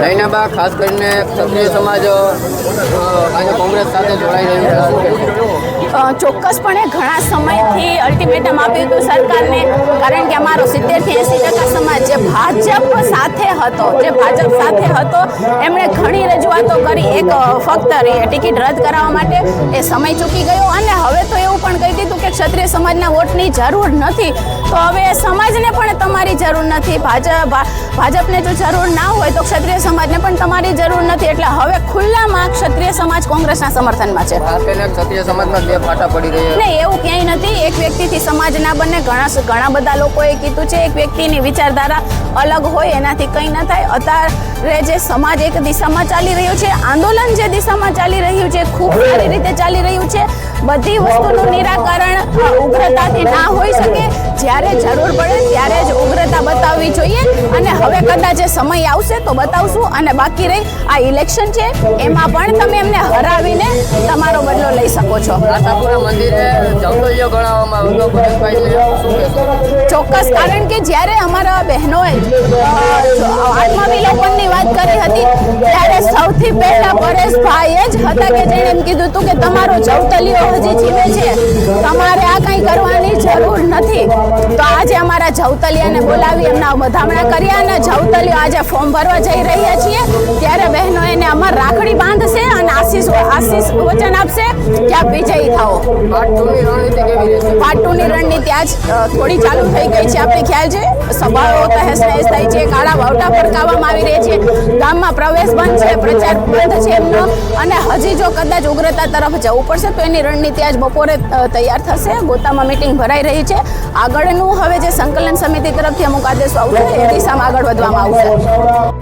નૈનાબા ખાસ કરીને ક્ષત્રિય સમાજ આજે કોંગ્રેસ સાથે જોડાઈ રહ્યું છે। ચોક્કસપણે ઘણા સમયથી અલ્ટિમેટમ આપ્યું હતું સરકારને, કારણ કે અમારો 70 થી 80% સમાજ જે ભાજપ સાથે હતો એમણે ઘણી રજૂઆતો કરી, એક ફક્ત ટિકિટ રદ કરાવવા માટે એ સમય ચૂકી ગયો અને હવે તો એવું પણ કહી દીધું કે ક્ષત્રિય સમાજના વોટની જરૂર નથી। તો હવે સમાજને પણ તમારી જરૂર નથી, ભાજપને જો જરૂર ના હોય તો ક્ષત્રિય સમાજને પણ તમારી જરૂર નથી, એટલે હવે ખુલ્લામાં ક્ષત્રિય સમાજ કોંગ્રેસના સમર્થનમાં છે। ખાસ કરીને ક્ષત્રિય સમાજમાં બે ફાટા પડી રહ્યા નહીં, એવું ક્યાંય નથી। એક વ્યક્તિથી સમાજ ના બને, ઘણા બધા લોકોએ કીધું છે એક વ્યક્તિની વિચારધારા અલગ હોય એનાથી કંઈ ન થાય। અત્યારે જે સમાજ એક દિશામાં ચાલી રહ્યું છે, આંદોલન જે દિશામાં ચાલી રહ્યું છે ખૂબ સારી રીતે ચાલી રહ્યું છે। બધી વસ્તુનું નિરાકરણ ઉગ્રતાથી ના હોઈ શકે, જ્યારે જરૂર પડે ત્યારે જ ઉગ્રતા બતાવવી જોઈએ અને હવે કદાચ સમય આવશે તો બતાવશું। અને બાકી રહી આ ઇલેક્શન છે એમાં પણ તમે એમને હરાવીને તમારો બદલો લઈ શકો છો। આશાપુરા મંદિરે જવતલિયો ગણાવવામાં આવ્યો, પરેશભાઈને શું કહેશો? ચોક્કસ, કારણ કે જ્યારે અમારા બહેનોએ આત્મવિલોપનની વાત કરી હતી ત્યારે સૌથી પહેલા પરેશભાઈ જ હતા કે જેણે એમ કીધું હતું કે તમારો જવતલિયો હજી જીવે છે, તમારે આ કંઈ કરવાની જરૂર નથી। તો આજે અમારા જવતલિયાને બોલાવી એમના વધામણા કર્યા અને જવતલિયો આજે ફોર્મ ભરવા જઈ રહ્યા છીએ, ત્યારે બહેનો એને અમાર રાખડી બાંધશે અને આશીષ વચન આપશે કે આપ વિજયી થાઓ। પાર્ટ 2 ની રણનીતિ આજ થોડી ચાલુ થઈ ગઈ છે, આપણે ખ્યાલ છે, સભાઓ તહેસ નહેસ થઈ છે, કાળા વાવટા ફરકાવવામાં આવી રહી છે, ગામમાં પ્રવેશ બંધ છે, પ્રચાર બંધ છે એમનો, અને હજી જો કદાચ ઉગ્રતા તરફ જવું પડશે તો એની રણનીતિ આજ બપોરે તૈયાર થશે। ગોતામાં મિટિંગ ભરાઈ રહી છે, આગળનું હવે જે સંકલન સમિતિ તરફથી અમુક આદેશો આવશે એ દિશામાં આગળ વધવામાં આવશે।